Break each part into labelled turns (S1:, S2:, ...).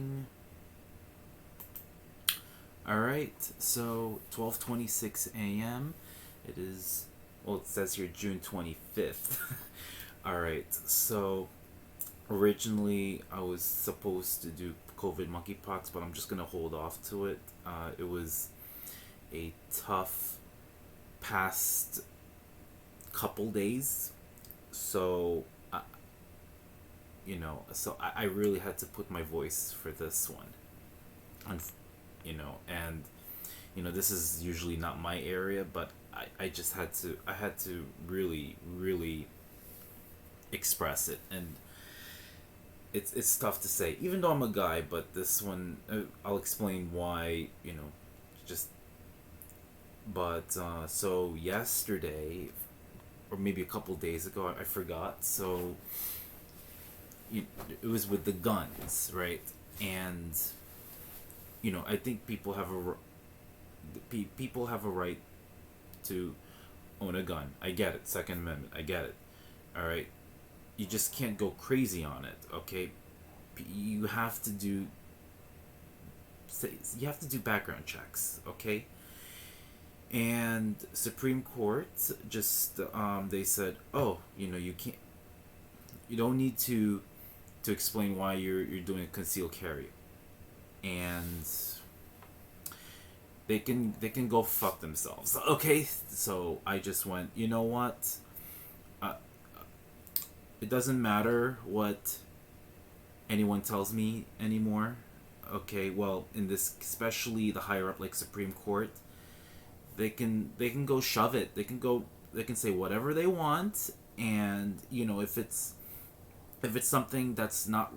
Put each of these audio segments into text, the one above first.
S1: Rolling. Alright, so 12:26 a.m. It is, well, it says here June 25th. Alright, so originally I was supposed to do COVID monkeypox, but I'm just gonna hold off to it. It was a tough past couple days, so I really had to put my voice for this one. And this is usually not my area, but I just had to really, really express it. And it's tough to say, even though I'm a guy, but this one, I'll explain why, just, but, so yesterday, or maybe a couple days ago, I forgot, so, it was with the guns, right? And, I think people have a right to own a gun. I get it. Second Amendment. I get it. All right. You just can't go crazy on it. Okay. You have to do background checks. Okay. And Supreme Court just they said, oh, you don't need to explain why you're doing a concealed carry. And they can go fuck themselves. Okay, so I just went, you know what? It doesn't matter what anyone tells me anymore. Okay, well, in this, especially the higher up, like Supreme Court, they can go shove it. They can say whatever they want, and if it's something that's not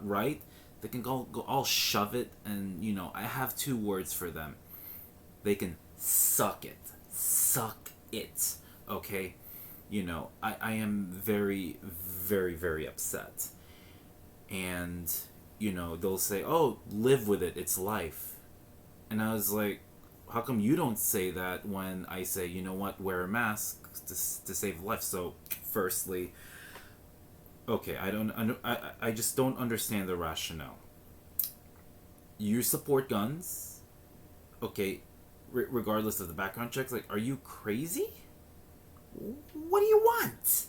S1: right, they can go all shove it. And I have two words for them. They can suck it. Okay, I am very, very, very upset. And they'll say, oh, live with it, it's life. And I was like, how come you don't say that when I say, you know what, wear a mask to save life? So firstly, okay, I just don't understand the rationale. You support guns, okay, regardless of the background checks. Like, are you crazy? What do you want?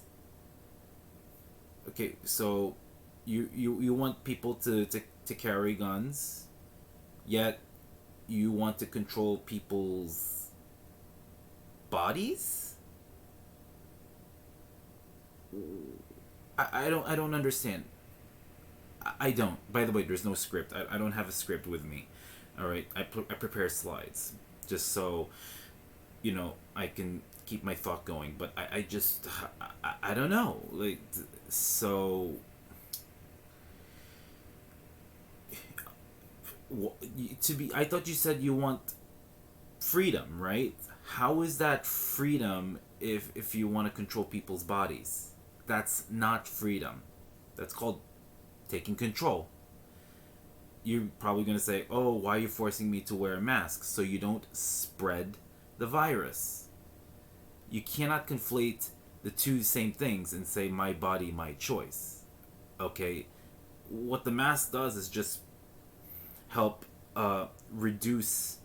S1: Okay, so you want people to carry guns, yet you want to control people's bodies? I don't understand. I don't. By the way, there's no script. I don't have a script with me. All right, I prepare slides just so I can keep my thought going. But I just I don't know. Like, so I thought you said you want freedom, right? How is that freedom if you want to control people's bodies? That's not freedom. That's called taking control. You're probably going to say, oh, why are you forcing me to wear a mask? So you don't spread the virus. You cannot conflate the two same things and say, my body, my choice. Okay? What the mask does is just help reduce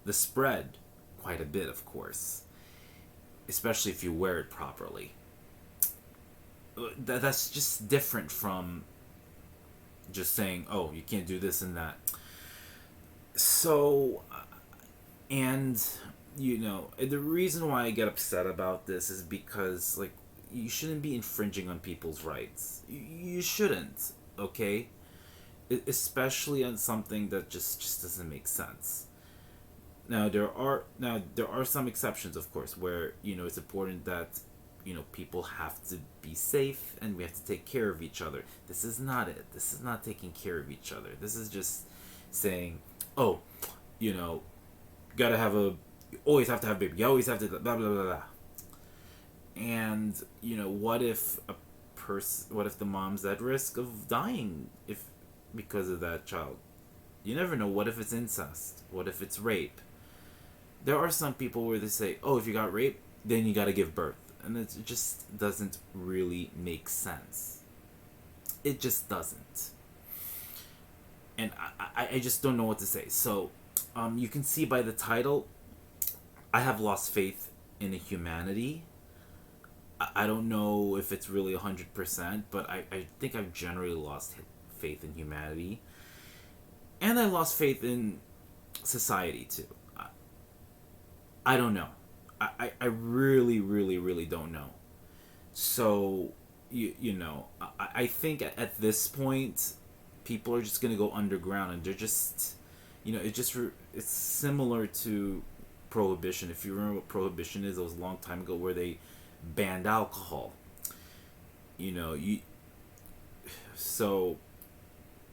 S1: the spread quite a bit, of course. Especially if you wear it properly. That's just different from just saying, oh, you can't do this and that. So, and the reason why I get upset about this is because, like, you shouldn't be infringing on people's rights. You shouldn't, okay? Especially on something that just doesn't make sense. Now there are some exceptions, of course, where it's important that people have to be safe and we have to take care of each other. This is not it. This is not taking care of each other. This is just saying, oh, always have to have a baby. You always have to blah blah blah blah. And what if the mom's at risk of dying because of that child? You never know. What if it's incest? What if it's rape? There are some people where they say, oh, if you got raped, then you got to give birth. And it just doesn't really make sense. It just doesn't. and I just don't know what to say. So, you can see by the title, I have lost faith in humanity. I don't know if it's really 100%, but I think I've generally lost faith in humanity. And I lost faith in society too. I don't know. I really, really, really don't know. So, you know, I think at this point, people are just going to go underground and they're just, you know, it's similar to prohibition. If you remember what prohibition is, it was a long time ago where they banned alcohol. You know, so,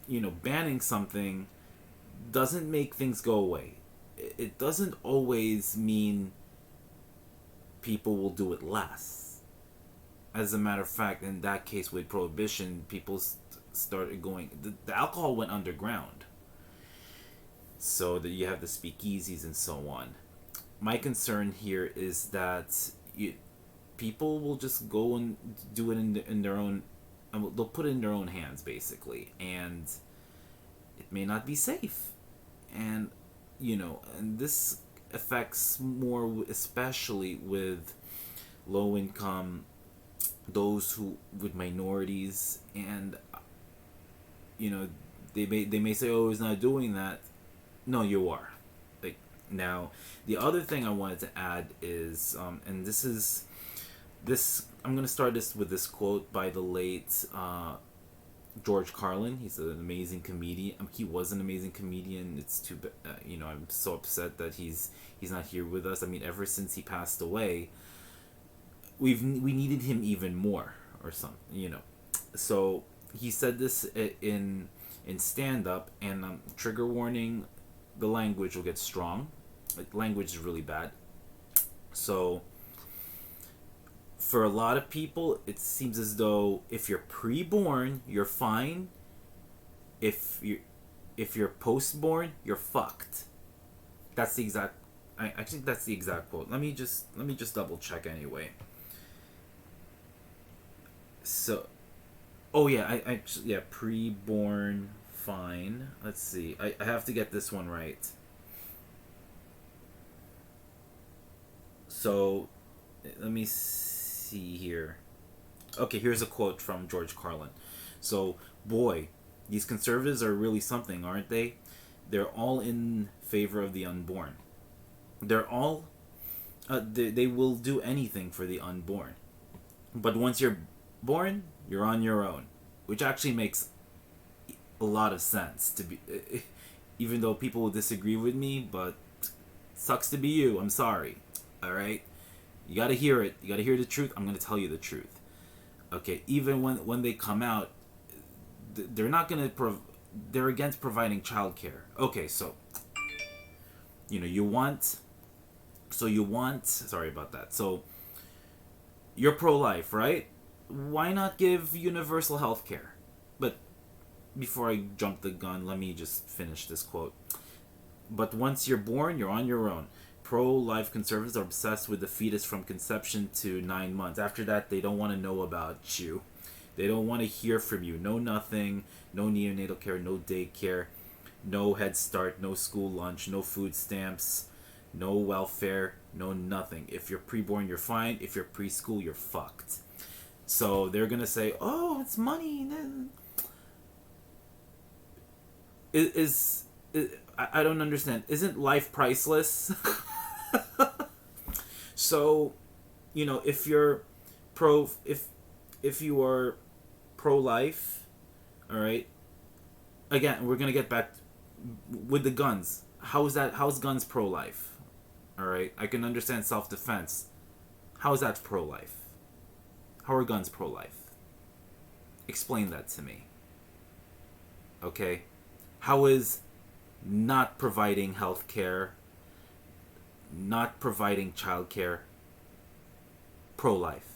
S1: you know, banning something doesn't make things go away. It doesn't always mean people will do it less. As a matter of fact, in that case with prohibition, people started going. The alcohol went underground, so that you have the speakeasies and so on. My concern here is that people will just go and do it in their own. They'll put it in their own hands, basically, and it may not be safe. And you know, and this affects more, especially with low income, those who with minorities, and you know, they may say, oh, it's not doing that. No, you are. Like, now, the other thing I wanted to add is, and I'm gonna start this with this quote by the late George Carlin. He's an amazing comedian. He was an amazing comedian. It's too bad, you know, I'm so upset that he's not here with us. I mean, ever since he passed away, we needed him even more, or something, you know. So he said this in stand up, and trigger warning, the language will get strong. Like, language is really bad. So for a lot of people, it seems as though if you're pre-born, you're fine. If you're post-born, you're fucked. That's the exact. I think that's the exact quote. Let me just double check anyway. So, oh yeah, yeah, pre-born, fine. Let's see. I have to get this one right. So, let me see here. Okay, here's a quote from George Carlin. So, boy, these conservatives are really something, aren't they? They're all in favor of the unborn. They're all, they will do anything for the unborn. But once you're born, you're on your own, which actually makes a lot of sense to be, even though people will disagree with me, but sucks to be you. I'm sorry. All right, you gotta hear it. You gotta hear the truth. I'm gonna tell you the truth. Okay, even when they come out, they're not gonna they're against providing childcare. Okay, so you know, you want sorry about that. So you're pro-life, right? Why not give universal health care? But before I jump the gun, let me just finish this quote. But once you're born, you're on your own. Pro-life conservatives are obsessed with the fetus from conception to 9 months. After that, they don't want to know about you. They don't want to hear from you. No nothing, no neonatal care, no daycare, no Head Start, no school lunch, no food stamps, no welfare, no nothing. If you're preborn, you're fine. If you're preschool, you're fucked. So they're going to say, oh, it's money. I don't understand. Isn't life priceless? So, you know, if you're if you are pro-life, all right. Again, we're gonna get back with the guns. How's guns pro-life? All right. I can understand self-defense. How is that pro-life? How are guns pro-life? Explain that to me. Okay. How is not providing health care, not providing childcare, pro-life?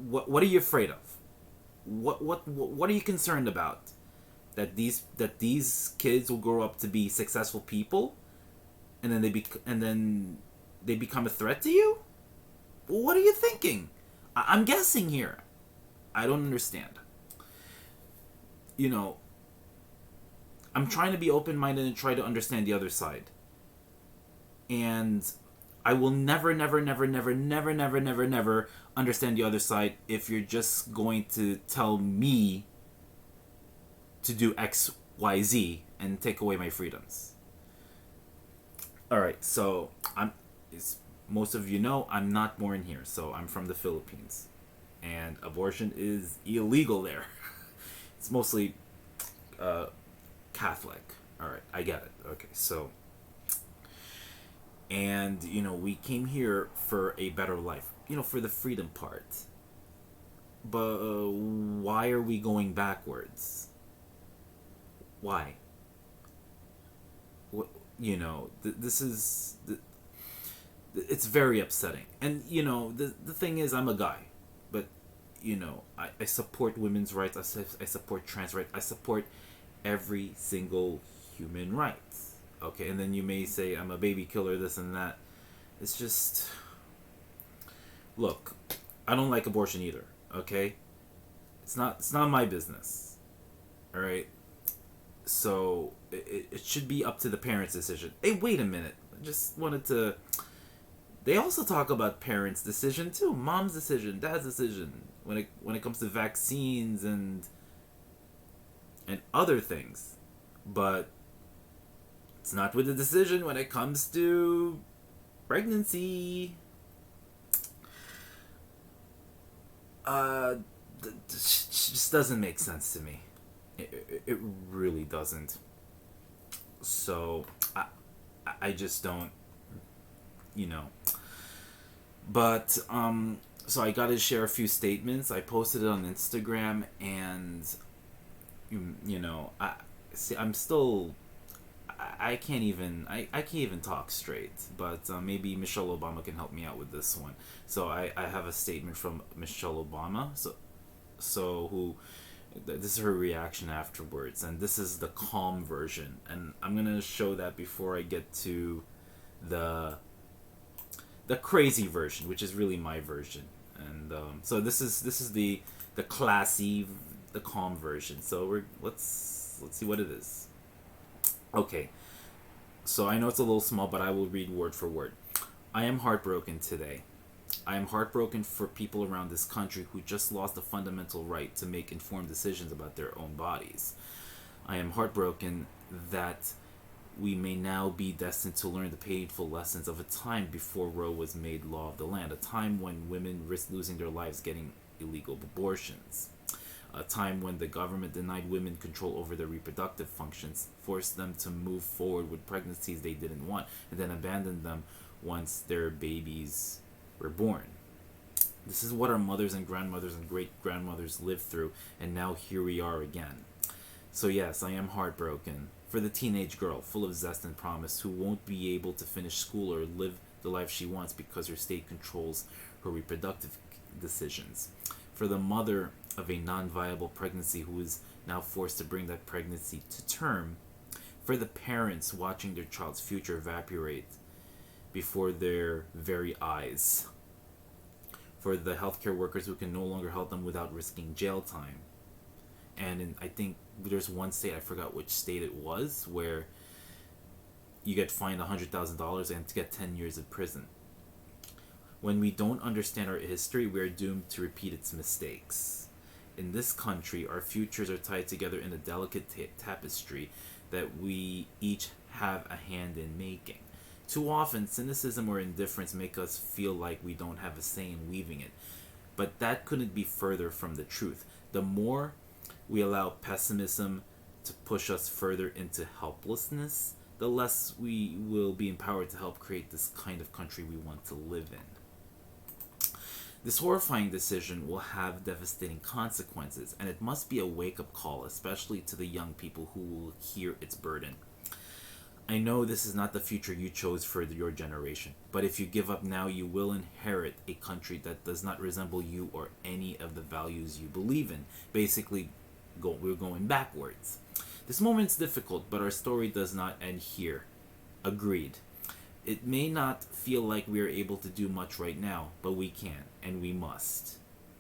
S1: What are you afraid of? What are you concerned about? That these kids will grow up to be successful people, and then they become a threat to you? What are you thinking? I'm guessing here. I don't understand. you know, I'm trying to be open minded and try to understand the other side. And I will never, never, never, never, never, never, never, never understand the other side if you're just going to tell me to do X, Y, Z and take away my freedoms. All right, so as most of you know, I'm not born here, so I'm from the Philippines, and abortion is illegal there. It's mostly Catholic. All right, I get it. Okay, so, and we came here for a better life, for the freedom part. But why are we going backwards? Why? This is it's very upsetting. And the thing is, I'm a guy, but I support women's rights. I support trans rights. I support every single human rights. Okay, and then you may say I'm a baby killer, this and that. It's just, look, I don't like abortion either. Okay, it's not my business. All right, so it should be up to the parents' decision. Hey, wait a minute. I just wanted to. They also talk about parents' decision too, mom's decision, dad's decision when it comes to vaccines and other things, but it's not with the decision when it comes to pregnancy. Just doesn't make sense to me. It really doesn't. So I just don't, But so I got to share a few statements. I posted it on Instagram, and I'm still. I can't even talk straight, but maybe Michelle Obama can help me out with this one. So I have a statement from Michelle Obama. So this is her reaction afterwards, and this is the calm version, and I'm gonna show that before I get to the crazy version, which is really my version. And so this is the classy, the calm version. So let's see what it is. Okay, so I know it's a little small, but I will read word for word. I am heartbroken today. I am heartbroken for people around this country who just lost the fundamental right to make informed decisions about their own bodies. I am heartbroken that we may now be destined to learn the painful lessons of a time before Roe was made law of the land, a time when women risked losing their lives getting illegal abortions, a time when the government denied women control over their reproductive functions, forced them to move forward with pregnancies they didn't want, and then abandoned them once their babies were born. This is what our mothers and grandmothers and great-grandmothers lived through, and now here we are again. So yes, I am heartbroken for the teenage girl, full of zest and promise, who won't be able to finish school or live the life she wants because her state controls her reproductive decisions. For the mother of a non-viable pregnancy who is now forced to bring that pregnancy to term. For the parents watching their child's future evaporate before their very eyes. For the healthcare workers who can no longer help them without risking jail time. And I think there's one state, I forgot which state it was, where you get fined $100,000 and to get 10 years of prison. When we don't understand our history, we are doomed to repeat its mistakes. In this country, our futures are tied together in a delicate tapestry that we each have a hand in making. Too often, cynicism or indifference make us feel like we don't have a say in weaving it. But that couldn't be further from the truth. The more we allow pessimism to push us further into helplessness, the less we will be empowered to help create this kind of country we want to live in. This horrifying decision will have devastating consequences, and it must be a wake-up call, especially to the young people who will hear its burden. I know this is not the future you chose for your generation, but if you give up now, you will inherit a country that does not resemble you or any of the values you believe in. Basically, we're going backwards. This moment's difficult, but our story does not end here. Agreed. It may not feel like we are able to do much right now, but we can, and we must.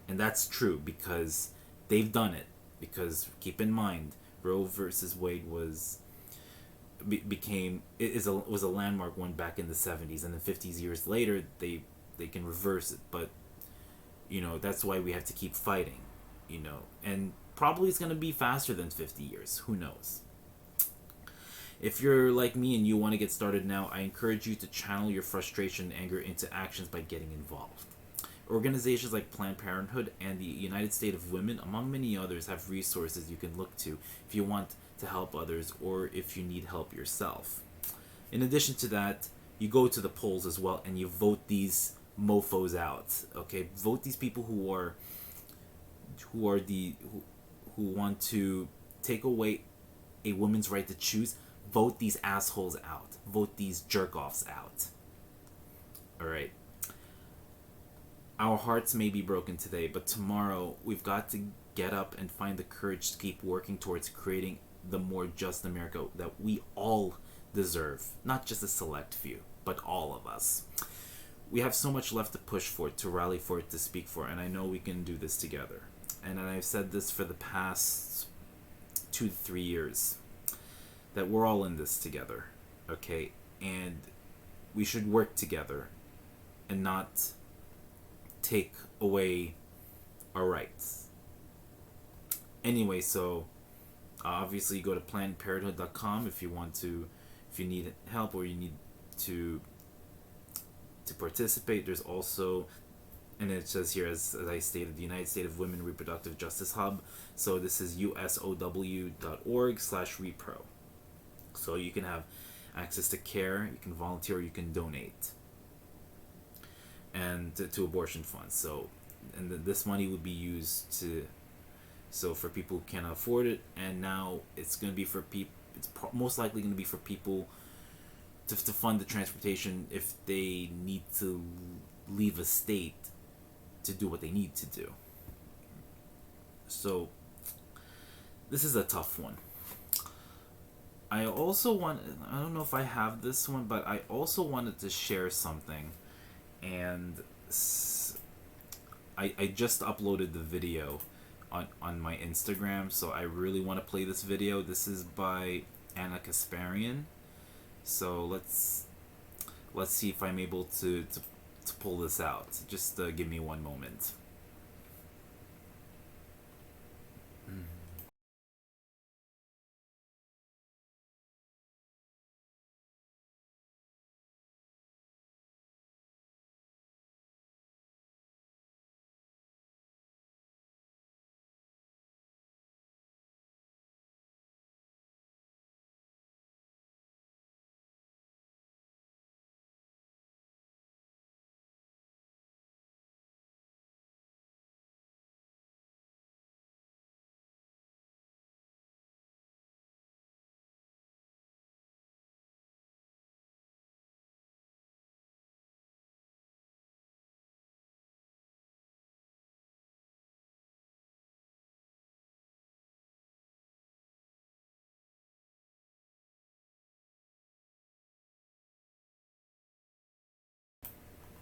S1: And that's true, because they've done it. because keep in mind, Roe versus Wade was was a landmark one back in the 70s, and then 50 years later they can reverse it. But that's why we have to keep fighting, and probably it's going to be faster than 50 years. Who knows? If you're like me and you want to get started now, I encourage you to channel your frustration and anger into actions by getting involved. Organizations like Planned Parenthood and the United States of Women, among many others, have resources you can look to if you want to help others or if you need help yourself. In addition to that, you go to the polls as well and you vote these mofos out. Okay, vote these people who want to take away a woman's right to choose. Vote these assholes out. Vote these jerk-offs out. Alright. Our hearts may be broken today, but tomorrow we've got to get up and find the courage to keep working towards creating the more just America that we all deserve. Not just a select few, but all of us. We have so much left to push for, to rally for, to speak for, and I know we can do this together. And I've said this for the past 2 to 3 years, that we're all in this together, okay? And we should work together and not take away our rights. Anyway, so obviously you go to PlannedParenthood.com if you need help or you need to participate. There's also, and it says here, as I stated, the United States of Women Reproductive Justice Hub. So this is usow.org/repro. So you can have access to care, you can volunteer, you can donate, and to abortion funds. So, and this money would be used for people who can't afford it. And now it's going to be for people. It's most likely going to be for people to fund the transportation if they need to leave a state to do what they need to do. So this is a tough one. I don't know if I have this one, but I also wanted to share something, and I just uploaded the video on my Instagram, so I really want to play this video. This is by Anna Kasparian, so let's see if I'm able to pull this out. Just give me one moment.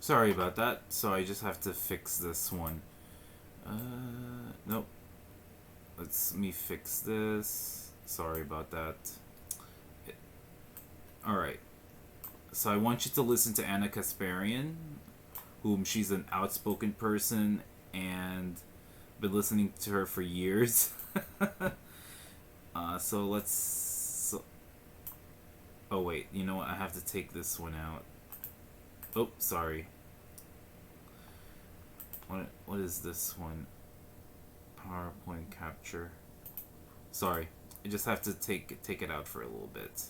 S1: Sorry about that. So I just have to fix this one. Nope. Let me fix this. Sorry about that. Alright. So I want you to listen to Anna Kasparian, whom she's an outspoken person, and been listening to her for years. So let's... oh wait, you know what? I have to take this one out. Oh, sorry. What is this one? PowerPoint capture. Sorry, I just have to take it out for a little bit.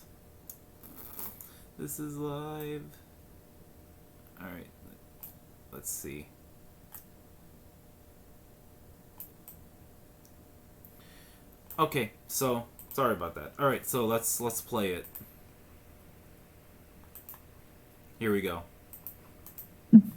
S1: This is live. All right, let's see. Okay, so sorry about that. All right, so let's play it. Here we go.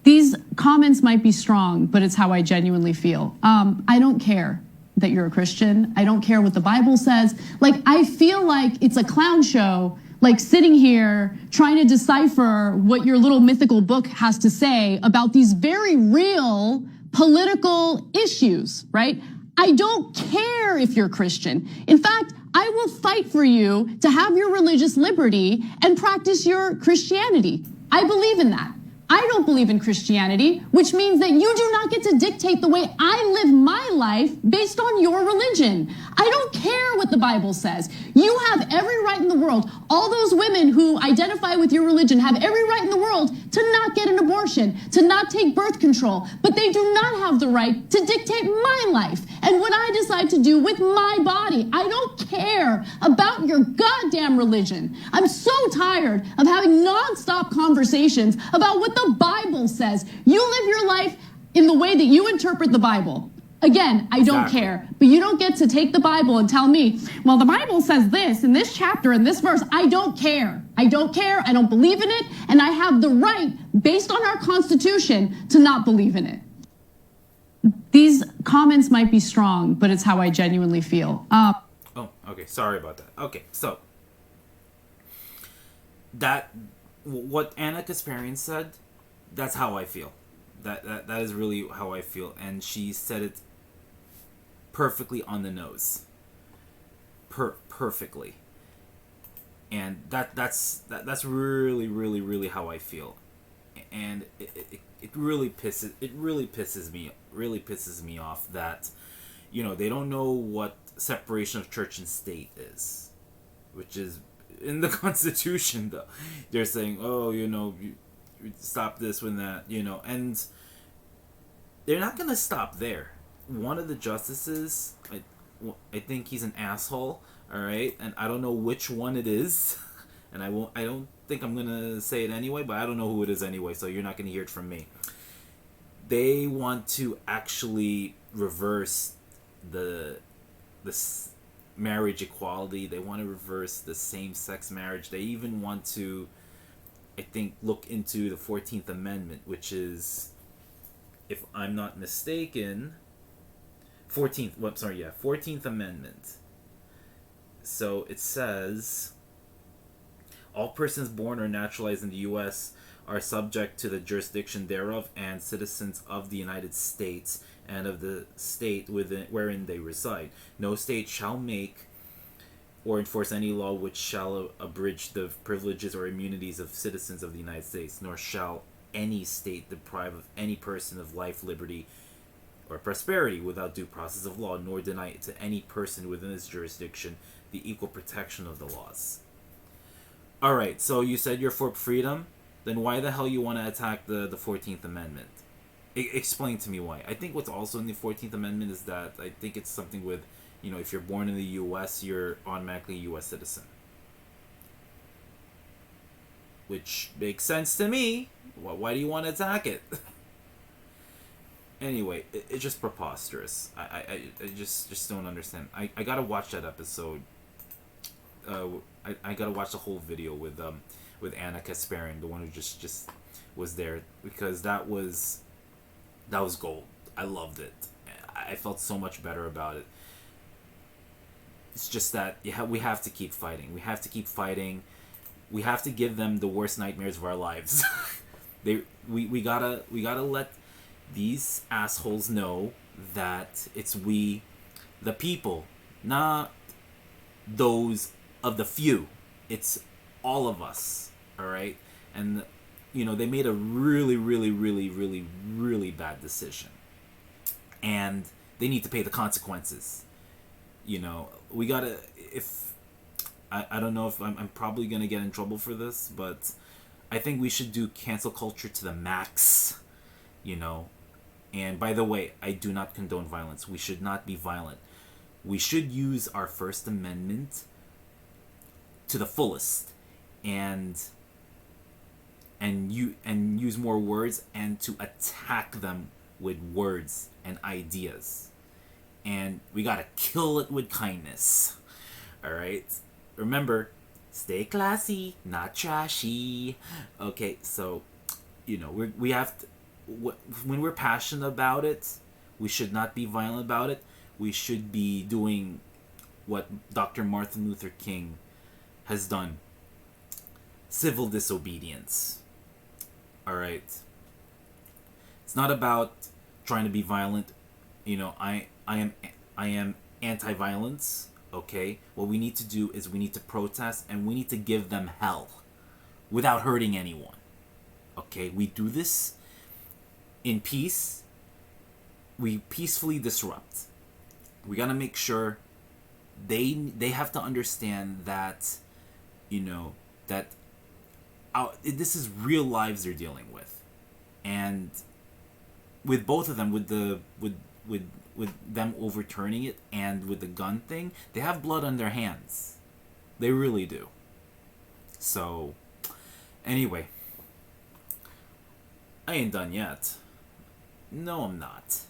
S2: These comments might be strong, but it's how I genuinely feel. I don't care that you're a Christian. I don't care what the Bible says. Like, I feel like it's a clown show, like sitting here trying to decipher what your little mythical book has to say about these very real political issues, right? I don't care if you're Christian. In fact, I will fight for you to have your religious liberty and practice your Christianity. I believe in that. I don't believe in Christianity, which means that you do not get to dictate the way I live my life based on your religion. I don't care what the Bible says. You have every right in the world. All those women who identify with your religion have every right in the world to not get an abortion, to not take birth control, but they do not have the right to dictate my life and what I decide to do with my body. I don't care about your goddamn religion. I'm so tired of having nonstop conversations about what the Bible says. You live your life in the way that you interpret the Bible. Again, I don't care, but you don't get to take the Bible and tell me, well, the Bible says this in this chapter in this verse. I don't care. I don't care. I don't believe in it. And I have the right, based on our Constitution, to not believe in it. These comments might be strong, but it's how I genuinely feel.
S1: Oh, okay. Sorry about that. Okay, so what Anna Kasparian said, that's how I feel. That is really how I feel, and she said it perfectly on the nose. Perfectly. And that's really, really, really how I feel. And it really pisses me off that, they don't know what separation of church and state is, which is in the Constitution. Though they're saying, you stop this when that, and they're not gonna stop there. One of the justices, I think he's an asshole, all right, and I don't know which one it is, and I don't think I'm gonna say it anyway, but I don't know who it is anyway, so you're not gonna hear it from me. They want to actually reverse the marriage equality. They want to reverse the same-sex marriage. They even want to, I think, look into the 14th Amendment, which is, if I'm not mistaken, 14th Amendment. So it says, all persons born or naturalized in the U.S. are subject to the jurisdiction thereof and citizens of the United States and of the state wherein they reside. No state shall make or enforce any law which shall abridge the privileges or immunities of citizens of the United States, nor shall any state deprive of any person of life, liberty, or prosperity without due process of law, nor deny to any person within its jurisdiction the equal protection of the laws. Alright, so you said you're for freedom? Then why the hell you want to attack the 14th Amendment? Explain to me why. I think what's also in the 14th Amendment is that I think it's something with, if you're born in the U.S., you're automatically a U.S. citizen. Which makes sense to me. Why do you want to attack it? Anyway, it's just preposterous. I just don't understand. I gotta watch that episode. I gotta watch the whole video with Anna Kasparian, the one who just was there, because that was gold. I loved it. I felt so much better about it. It's just that we have to keep fighting. We have to keep fighting. We have to give them the worst nightmares of our lives. We gotta let these assholes know that it's we, the people, not those of the few. It's all of us. All right, and they made a really, really, really, really, really bad decision, and they need to pay the consequences. We gotta. If I don't know if I'm probably gonna get in trouble for this, but I think we should do cancel culture to the max. And by the way, I do not condone violence. We should not be violent. We should use our First Amendment to the fullest, and use more words, and to attack them with words and ideas. And we gotta kill it with kindness. Alright? Remember, stay classy, not trashy. Okay, so, we have to, when we're passionate about it, we should not be violent about it. We should be doing what Dr. Martin Luther King has done. Civil disobedience. Alright? It's not about trying to be violent. I am I am anti-violence. Okay, what we need to do is we need to protest and we need to give them hell without hurting anyone. Okay, we do this in peace. We peacefully disrupt. We gotta make sure they have to understand that, you know, that this is real lives they're dealing with, and with both of them, with them overturning it and with the gun thing, they have blood on their hands. They really do. So, anyway, I ain't done yet. No, I'm not.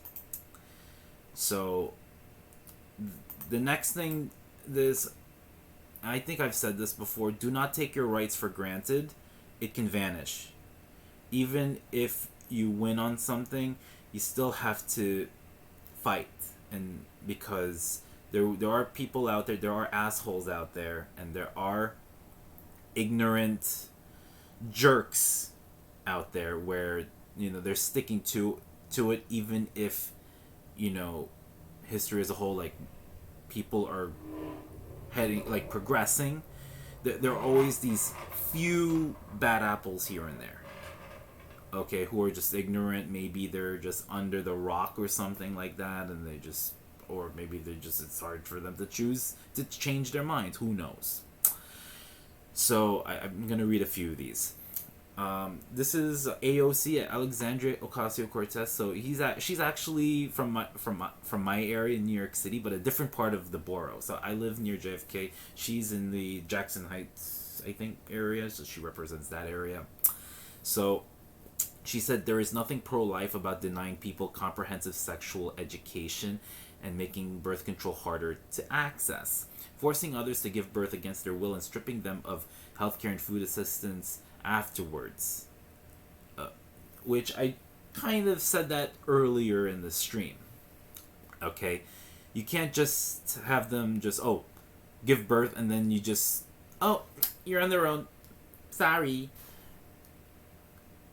S1: So, the next thing, this, I think I've said this before, do not take your rights for granted. It can vanish. Even if you win on something, you still have to fight. And because there are people out there are assholes out there, and there are ignorant jerks out there where, you know, they're sticking to it, even if, you know, history as a whole, like, people are heading, like, progressing. There are always these few bad apples here and there, okay, who are just ignorant. Maybe they're just under the rock or something like that, and they just, or maybe they just, it's hard for them to choose to change their minds. Who knows? So I'm gonna read a few of these. This is AOC, Alexandria Ocasio-Cortez. So she's actually from my area in New York City, but a different part of the borough. So I live near JFK. She's in the Jackson Heights, I think, area. So she represents that area. So she said there is nothing pro-life about denying people comprehensive sexual education and making birth control harder to access, forcing others to give birth against their will, and stripping them of healthcare and food assistance afterwards. Which I kind of said that earlier in the stream. Okay? You can't just have them just, give birth and then you just, you're on their own. Sorry.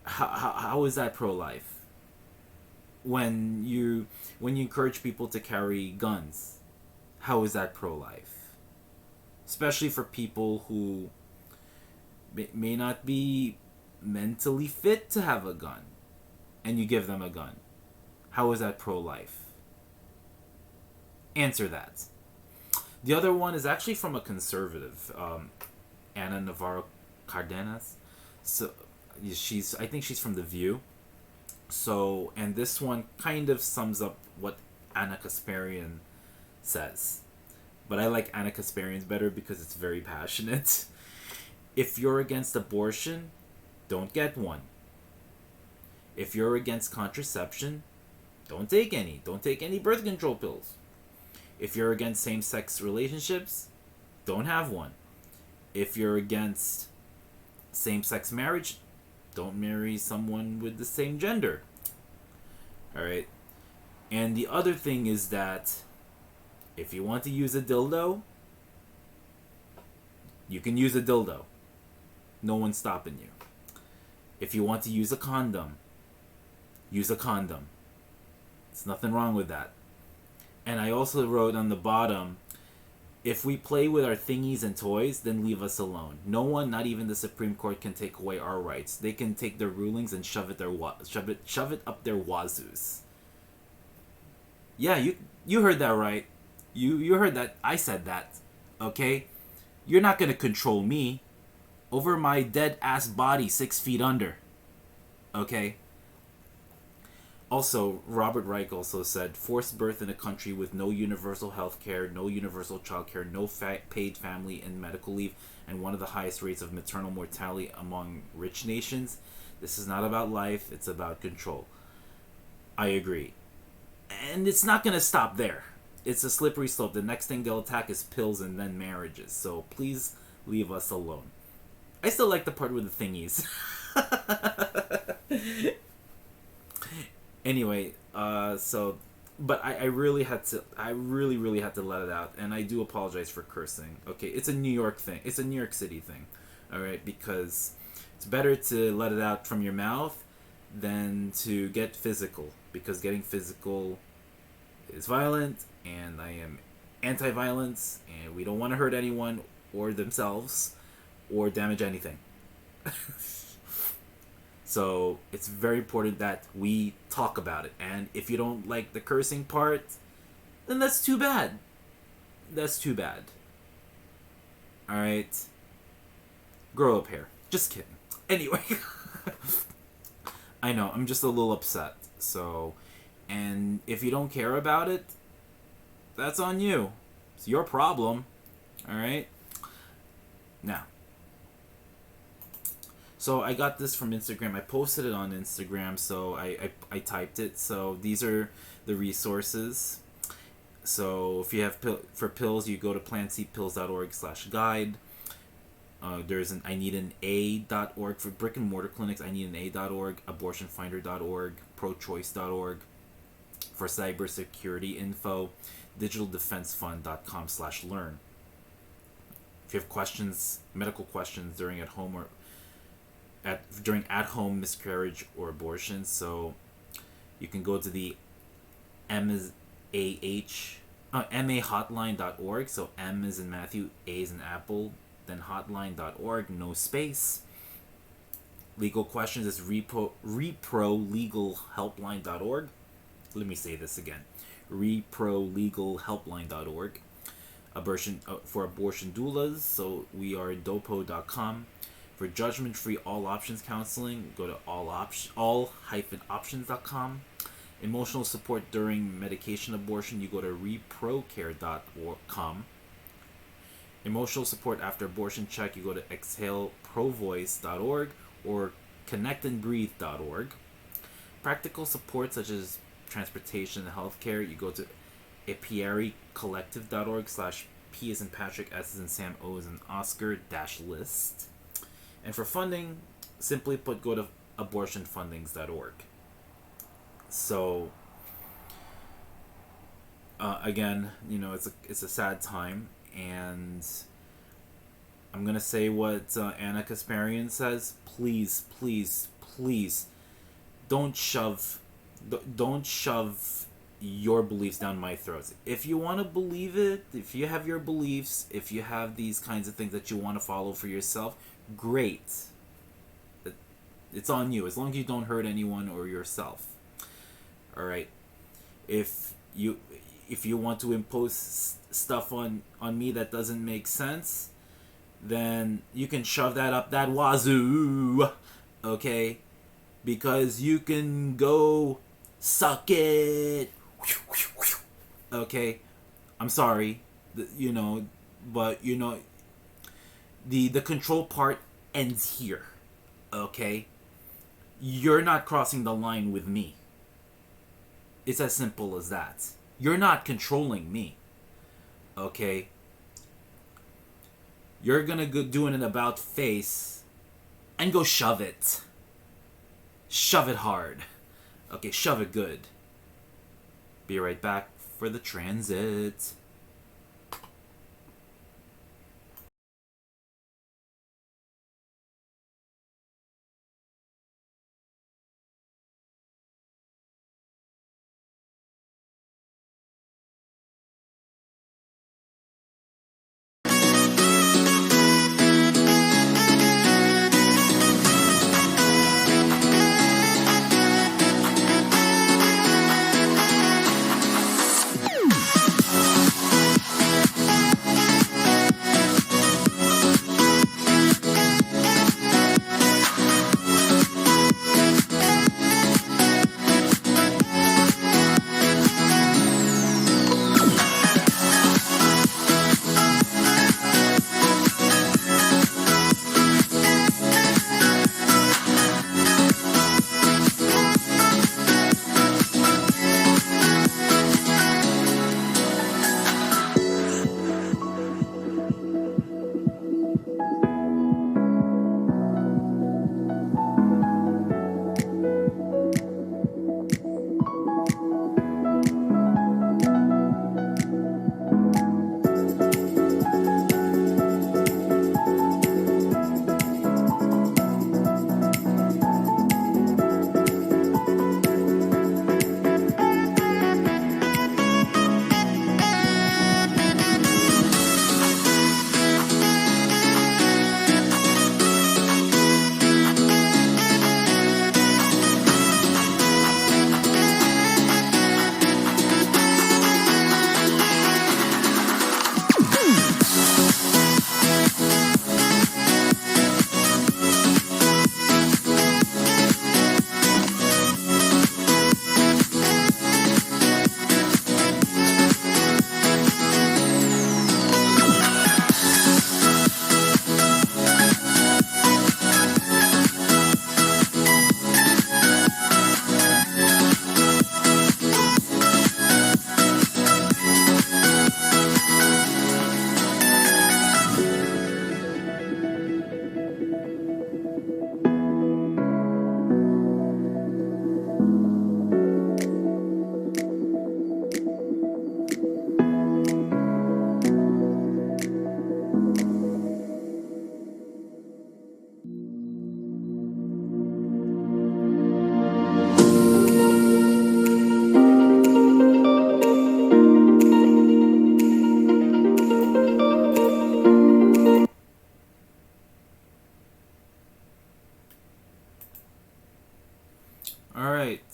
S1: How is that pro-life? When you encourage people to carry guns, how is that pro-life? Especially for people who may not be mentally fit to have a gun, and you give them a gun. How is that pro-life? Answer that. The other one is actually from a conservative, Ana Navarro Cardenas. So I think she's from The View. So, and this one kind of sums up what Ana Kasparian says. But I like Ana Kasparian's better because it's very passionate. If you're against abortion, don't get one. If you're against contraception, don't take any. Don't take any birth control pills. If you're against same-sex relationships, don't have one. If you're against same-sex marriage, don't marry someone with the same gender. Alright? And the other thing is that if you want to use a dildo, you can use a dildo. No one's stopping you. If you want to use a condom, use a condom. There's nothing wrong with that. And I also wrote on the bottom, if we play with our thingies and toys, then leave us alone. No one, not even the Supreme Court, can take away our rights. They can take their rulings and shove it up their wazoos. Yeah, you heard that right. You heard that. I said that. Okay? You're not gonna control me over my dead ass body 6 feet under. Okay? Also, Robert Reich also said, forced birth in a country with no universal health care, no universal child care, no paid family and medical leave, and one of the highest rates of maternal mortality among rich nations. This is not about life, it's about control. I agree. And it's not going to stop there. It's a slippery slope. The next thing they'll attack is pills and then marriages. So please leave us alone. I still like the part with the thingies. Anyway, but I really had to, I really had to let it out, and I do apologize for cursing. Okay, it's a New York thing. It's a New York City thing. Alright, because it's better to let it out from your mouth than to get physical, because getting physical is violent and I am anti-violence, and we don't want to hurt anyone or themselves or damage anything. So it's very important that we talk about it. And if you don't like the cursing part, then that's too bad. That's too bad. Alright? Grow up hair. Just kidding. Anyway. I know, I'm just a little upset. So, and if you don't care about it, that's on you. It's your problem. Alright? Now. So I got this from Instagram. I posted it on Instagram, so I typed it. So these are the resources. So if you have for pills, you go to plantseedpills.org/guide. There's an I need an A.org for brick and mortar clinics. I need an A.org, abortionfinder.org, prochoice.org for cybersecurity info, digitaldefensefund.com/learn. If you have questions, medical questions during at-home miscarriage or abortion, so you can go to the MAHotline.org. So M is in Matthew, A is in Apple, then hotline.org, no space. Legal questions is reprolegalhelpline.org. Let me say this again. reprolegalhelpline.org. Abortion for abortion doulas, so we are dopo.com. For judgment-free all options counseling, go to all-options.com. Emotional support during medication abortion, you go to reprocare.com. Emotional support after abortion check, you go to exhaleprovoice.org or connectandbreathe.org. Practical support such as transportation and healthcare, you go to apiaricollective.org/P as in Patrick, S as in Sam, O as in Oscar -list. And for funding, simply put, go to abortionfundings.org. So, again, it's a sad time, and I'm gonna say what Anna Kasparian says. Please, please, please, don't shove your beliefs down my throat. If you want to believe it, if you have your beliefs, if you have these kinds of things that you want to follow for yourself, great. It's on you, as long as you don't hurt anyone or yourself. All right. If you want to impose stuff on me that doesn't make sense, then you can shove that up that wazoo, okay? Because you can go suck it. Okay? I'm sorry. But the control part ends here. Okay? You're not crossing the line with me. It's as simple as that. You're not controlling me. Okay? You're gonna go do an about face and go shove it. Shove it hard. Okay, shove it good. Be right back for the transit.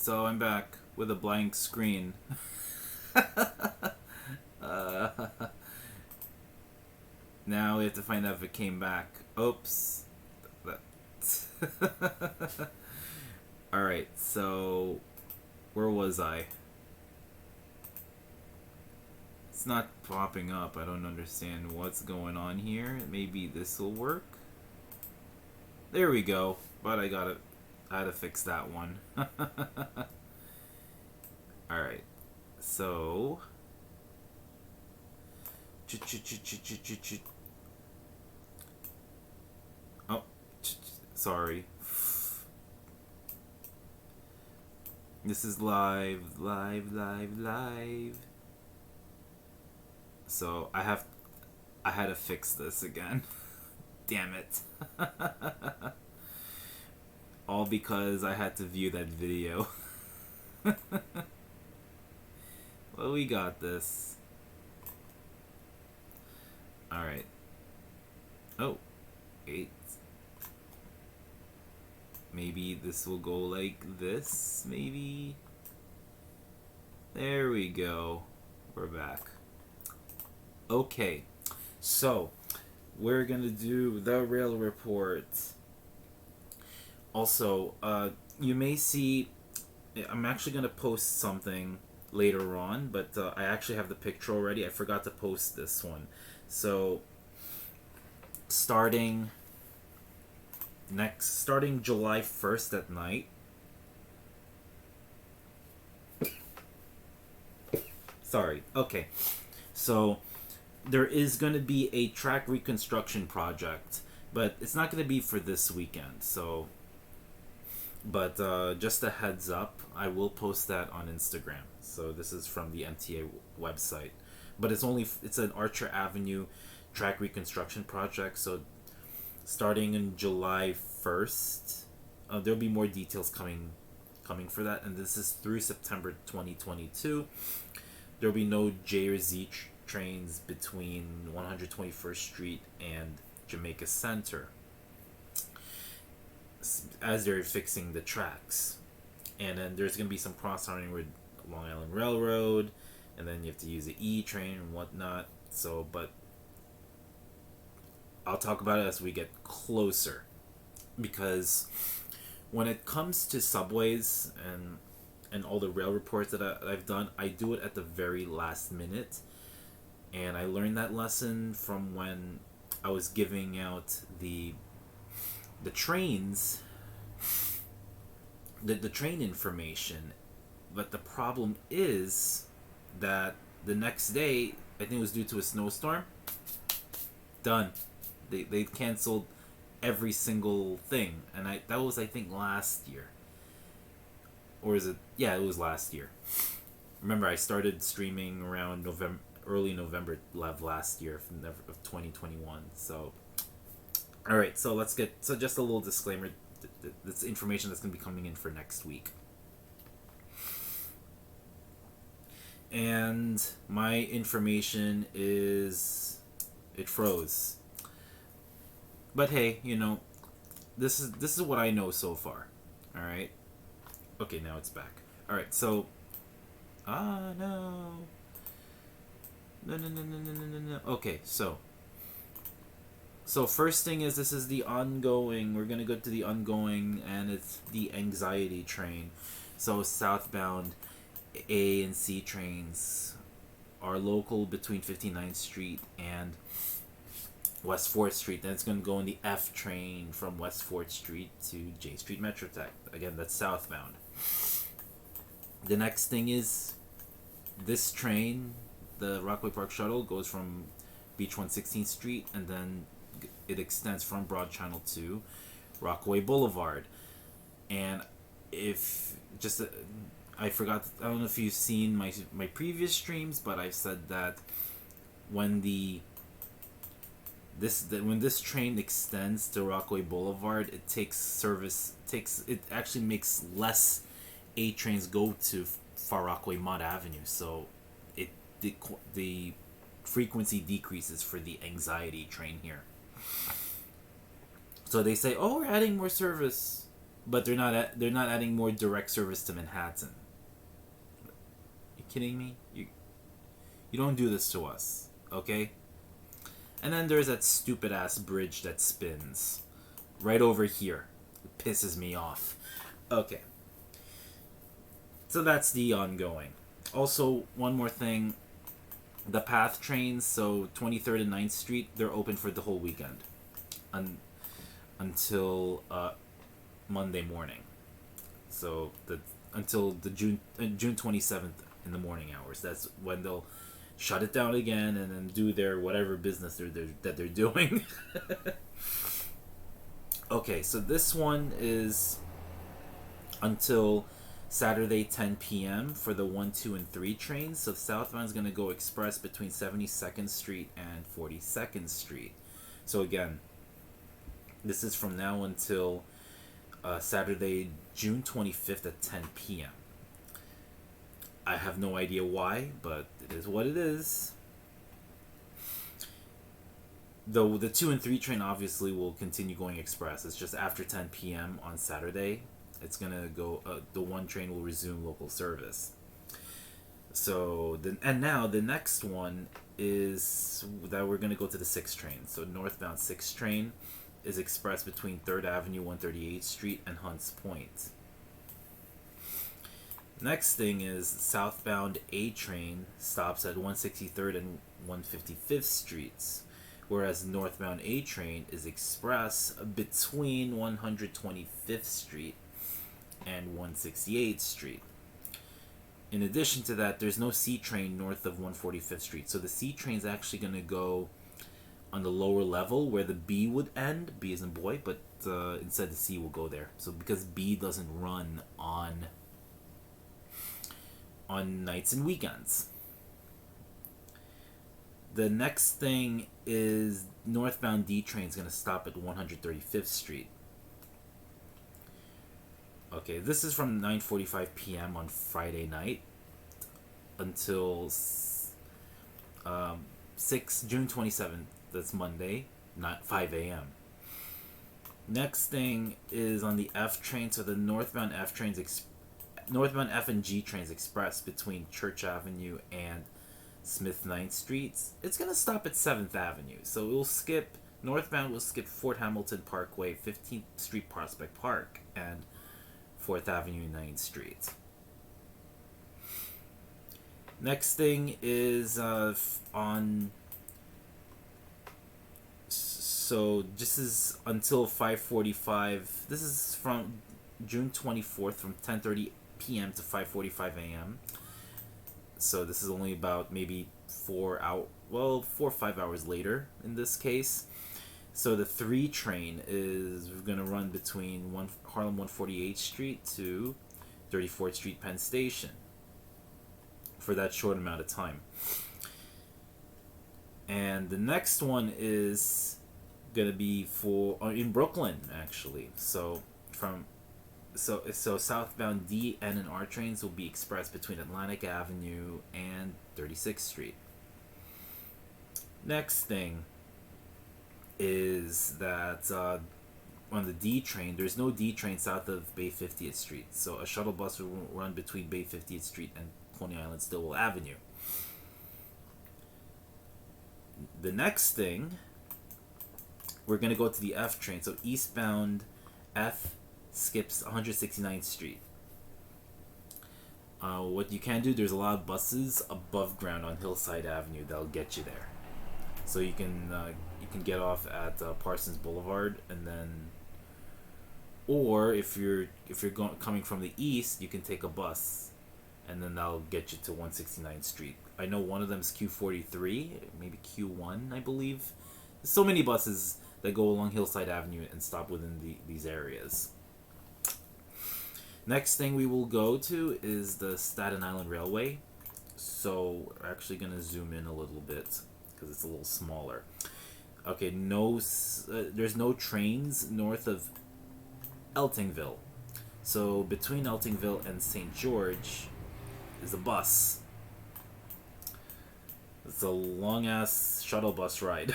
S1: so I'm back with a blank screen. uh, now we have to find out if it came back. Oops. Alright, so where was I? It's not popping up. I don't understand what's going on here. Maybe this will work. There we go. But I had to fix that one. Alright. So oh, sorry. This is live. So I had to fix this again. Damn it. All because I had to view that video. Well, we got this. Alright. Oh. 8. Maybe this will go like this, maybe? There we go. We're back. Okay. So, we're gonna do the rail report. Also, you may see... I'm actually gonna post something later on, but I actually have the picture already. I forgot to post this one. So, starting July 1st at night. Sorry. Okay. So, there is going to be a track reconstruction project, but it's not going to be for this weekend. So, but just a heads up, I will post that on Instagram. So this is from the MTA website, but it's an Archer Avenue track reconstruction project. So starting in July 1st, there'll be more details coming for that, and this is through September 2022. There'll be no J or Z trains between 121st Street and Jamaica Center, as they're fixing the tracks. And then there's going to be some cross-arming with Long Island Railroad, and then you have to use the E train and whatnot. So, but I'll talk about it as we get closer, because when it comes to subways and all the rail reports that I've done, I do it at the very last minute. And I learned that lesson from when I was giving out the trains, the train information. But the problem is that the next day, I think it was due to a snowstorm, done. They canceled every single thing. And that was, I think, last year. Or is it? Yeah, it was last year. Remember, I started streaming around early November of last year of 2021. So, all right. So just a little disclaimer. This information that's going to be coming in for next week. And my information is, it froze. But hey, this is what I know so far. All right. Okay, now it's back. All right. So, no. No. Okay, so first thing is, this is the ongoing. We're gonna go to the ongoing, and it's the anxiety train. So southbound A and C trains are local between 59th Street and West 4th Street. Then it's gonna go in the F train from West 4th Street to J Street Metrotech. Again, that's southbound. The next thing is this train. The Rockaway Park Shuttle goes from Beach 116th Street, and then it extends from Broad Channel to Rockaway Boulevard. And I forgot, I don't know if you've seen my previous streams, but I've said that when this train extends to Rockaway Boulevard, it actually makes less A trains go to Far Rockaway Mott Avenue. So the frequency decreases for the anxiety train here. So they say, oh, we're adding more service. but they're not adding more direct service to Manhattan. You kidding me? You don't do this to us, okay? And then there's that stupid ass bridge that spins right over here. It pisses me off. Okay. So that's the ongoing. Also, one more thing. The PATH trains, so 23rd and 9th Street, they're open for the whole weekend. Until Monday morning. So until the June 27th in the morning hours. That's when they'll shut it down again and then do their whatever business that they're doing. Okay, so this one is until Saturday 10 p.m. for the 1, 2, and 3 trains. So southbound is going to go express between 72nd Street and 42nd Street. So again, this is from now until Saturday, June 25th at 10 p.m. I have no idea why, but it is what it is. Though the 2 and 3 train obviously will continue going express. It's just after 10 p.m. on Saturday. It's gonna go. The 1 train will resume local service. So now the next one is that we're gonna go to the 6 train. So northbound 6 train is express between 3rd Avenue, 138th Street, and Hunts Point. Next thing is southbound A train stops at 163rd and 155th Streets, whereas northbound A train is express between 125th Street and 168th Street. In addition to that, there's no C train north of 145th Street, so the C train is actually going to go on the lower level where the B would end. B is in boy, but instead the C will go there. So because B doesn't run on nights and weekends. The next thing is northbound D train is going to stop at 135th Street. Okay, this is from 9:45 p.m. on Friday night until June 27th. That's Monday, not 5 a.m. Next thing is on the F train. So the northbound F and G trains express between Church Avenue and Smith 9th Streets. It's going to stop at 7th Avenue. So northbound will skip Fort Hamilton Parkway, 15th Street Prospect Park, and 4th Avenue 9th Street. Next thing is on... So this is until 5:45. This is from June 24th from 10:30 p.m. to 5:45 a.m. So this is only about maybe 4 or 5 hours later in this case. So the 3 train is going to run between Harlem 148th Street to 34th Street Penn Station for that short amount of time. And the next one is going to be in Brooklyn actually. So southbound D, N, and R trains will be expressed between Atlantic Avenue and 36th Street. Next thing is that on the D train, there's no D train south of Bay 50th Street. So a shuttle bus will run between Bay 50th Street and Coney Island Stillwell Avenue. The next thing, we're going to go to the F train. So eastbound F skips 169th Street. What you can do, there's a lot of buses above ground on Hillside Avenue that'll get you there. So you can get off at Parsons Boulevard, and then, or if you're coming from the east, you can take a bus, and then that'll get you to 169th Street. I know one of them is Q43, maybe Q1, I believe. There's so many buses that go along Hillside Avenue and stop within these areas. Next thing we will go to is the Staten Island Railway. So we're actually going to zoom in a little bit because it's a little smaller. Okay, there's no trains north of Eltingville. So between Eltingville and St. George is a bus. It's a long-ass shuttle bus ride.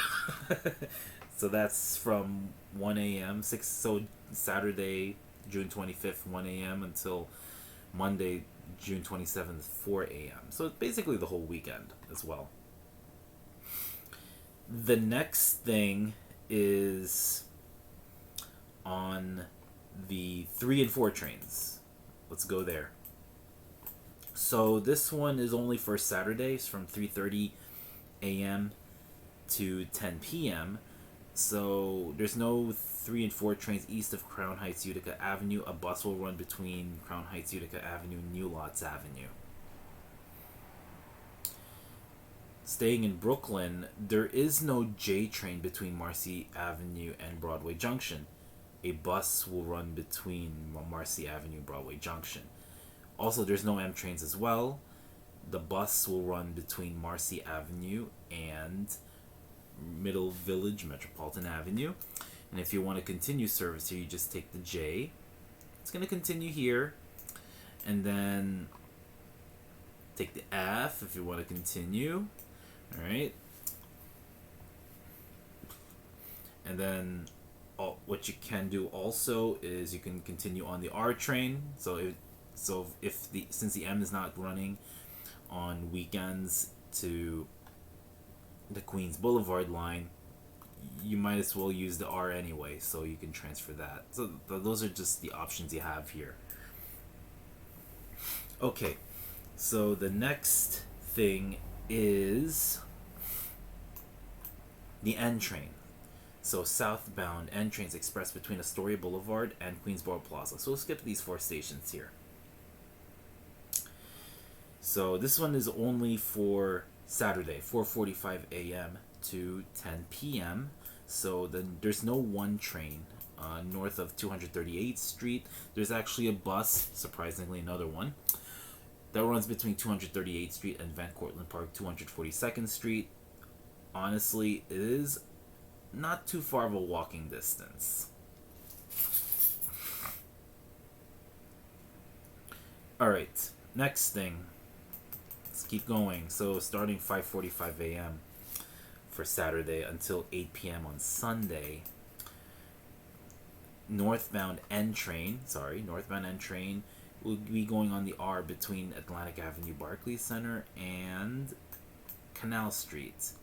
S1: So that's from 1 a.m. So Saturday, June 25th, 1 a.m. until Monday, June 27th, 4 a.m. So it's basically the whole weekend as well. The next thing is on the 3 and 4 trains. Let's go there. So this one is only for Saturdays from 3:30 a.m. to 10 p.m. So there's no 3 and 4 trains east of Crown Heights Utica Avenue. A bus will run between Crown Heights Utica Avenue and New Lots Avenue. Staying in Brooklyn, there is no J train between Marcy Avenue and Broadway Junction. A bus will run between Marcy Avenue and Broadway Junction. Also, there's no M trains as well. The bus will run between Marcy Avenue and Middle Village Metropolitan Avenue. And if you want to continue service here, you just take the J. It's going to continue here. And then take the F if you want to continue. Alright. And then what you can do also is you can continue on the R train. Since the M is not running on weekends to the Queens Boulevard line, you might as well use the R anyway, so you can transfer that. So those are just the options you have here. Okay, so the next thing is the N train. So southbound N trains express between Astoria Boulevard and Queensboro Plaza. So we'll skip these 4 stations here. So this one is only for Saturday, 4:45 a.m. to 10 p.m. So then there's no 1 train north of 238th Street. There's actually a bus, surprisingly another one, that runs between 238th Street and Van Cortlandt Park, 242nd Street. Honestly, it is not too far of a walking distance. Alright, next thing. Let's keep going. So starting 5:45 a.m. for Saturday until 8 p.m. on Sunday. Northbound N train will be going on the R between Atlantic Avenue Barclays Center and Canal Street.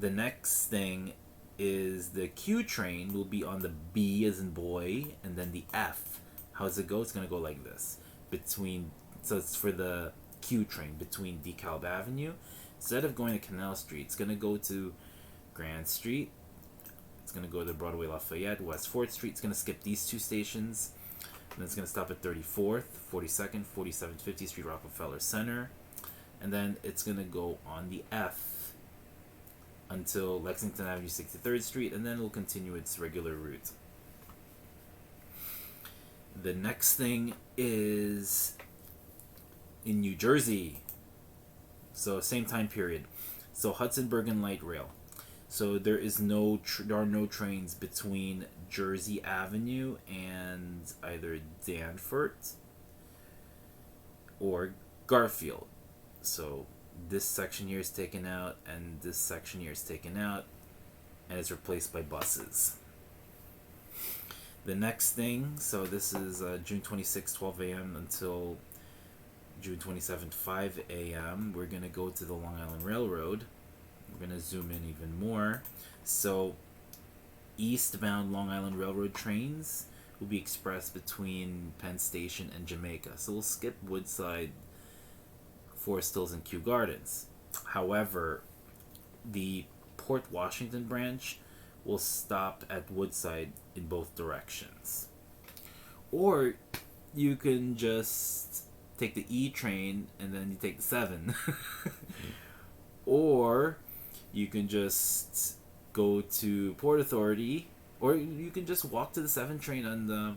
S1: The next thing is the Q train will be on the B as in boy, and then the F. How does it go? It's going to go like this. So it's for the Q train between DeKalb Avenue. Instead of going to Canal Street, it's going to go to Grand Street. It's going to go to Broadway Lafayette, West 4th Street. It's going to skip these 2 stations. And then it's going to stop at 34th, 42nd, 47th, 50th Street, Rockefeller Center. And then it's going to go on the F until Lexington Avenue, 63rd Street. And then it'll continue its regular route. The next thing is in New Jersey. So same time period. So Hudson Bergen Light Rail. So there are no trains between Jersey Avenue and either Danforth or Garfield. So this section here is taken out, and this section here is taken out, and it's replaced by buses. The next thing, so this is June 26, 12 a.m. until June 27th, 5 a.m. We're going to go to the Long Island Railroad. We're going to zoom in even more. So eastbound Long Island Railroad trains will be expressed between Penn Station and Jamaica. So we'll skip Woodside, Forest Hills, and Kew Gardens. However, the Port Washington branch will stop at Woodside in both directions. Or you can just take the E train and then you take the 7. Or you can just go to Port Authority, or you can just walk to the 7 train on the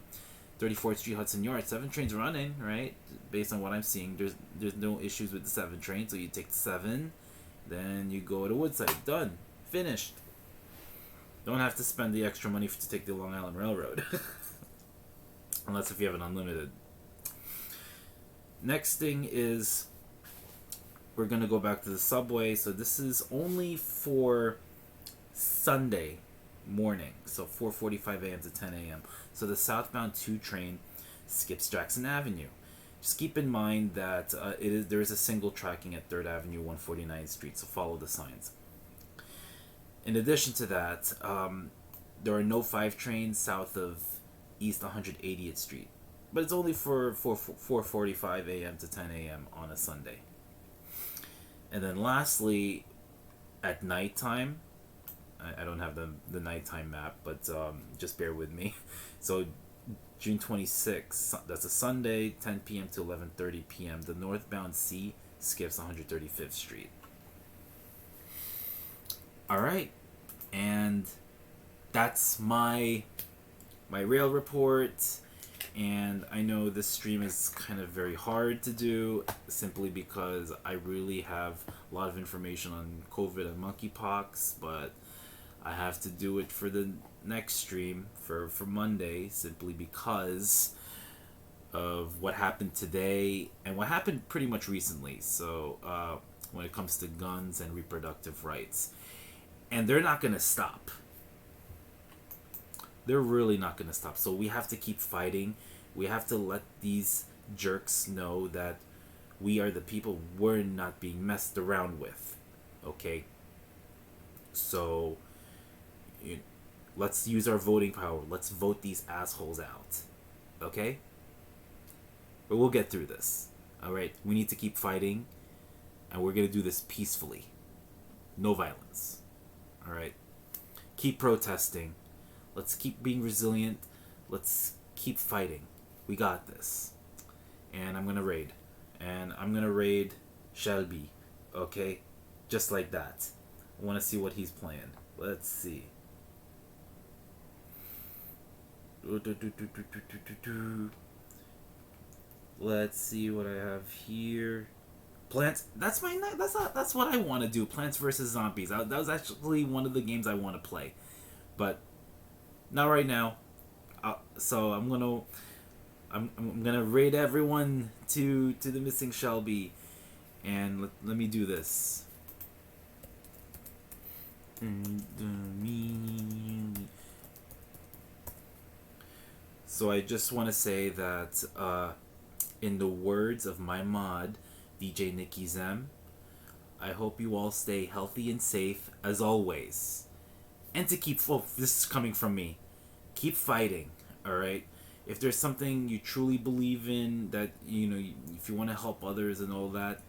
S1: 34th Street Hudson Yards. 7 train's running, right? Based on what I'm seeing, there's no issues with the 7 train. So you take the 7, then you go to Woodside. Done. Finished. Don't have to spend the extra money to take the Long Island Railroad. Unless if you have an unlimited. Next thing is we're going to go back to the subway. So this is only for Sunday. morning, so 4:45 a.m. to 10 a.m. So the southbound 2 train skips Jackson Avenue. Just keep in mind that there is a single tracking at 3rd Avenue, 149th Street, so follow the signs. In addition to that, there are no 5 trains south of East 180th Street, but it's only for 4:45 a.m. to 10 a.m. on a Sunday. And then lastly, at nighttime, I don't have the nighttime map, but just bear with me. So June 26th, that's a Sunday, 10 p.m. to 11:30 p.m. The northbound C skips 135th Street. All right, and that's my rail report. And I know this stream is kind of very hard to do simply because I really have a lot of information on COVID and monkeypox, but I have to do it for the next stream for Monday simply because of what happened today and what happened pretty much recently. So when it comes to guns and reproductive rights. And they're not going to stop. They're really not going to stop. So we have to keep fighting. We have to let these jerks know that we are the people. We're not being messed around with. Okay? So let's use our voting power. Let's vote these assholes out. Okay? But we'll get through this. Alright? We need to keep fighting. And we're going to do this peacefully. No violence. Alright? Keep protesting. Let's keep being resilient. Let's keep fighting. We got this. And I'm going to raid. And I'm going to raid Shelby. Okay? Just like that. I want to see what he's playing. Let's see. Let's see what I have here. Plants. That's what I want to do. Plants vs Zombies. That was actually one of the games I want to play, but not right now. So I'm gonna raid everyone to the missing Shelby, and let me do this. So I just want to say that in the words of my mod, DJ Nikki Zem, I hope you all stay healthy and safe as always. And to keep, this is coming from me, keep fighting, alright? If there's something you truly believe in, that, if you want to help others and all that,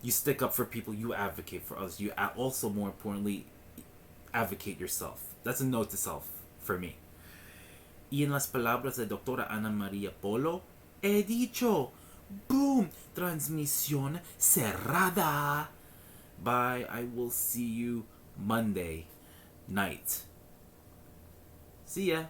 S1: you stick up for people, you advocate for others. You also, more importantly, advocate yourself. That's a note to self for me. Y en las palabras de Doctora Ana Maria Polo, he dicho, boom, transmisión cerrada. Bye, I will see you Monday night. See ya.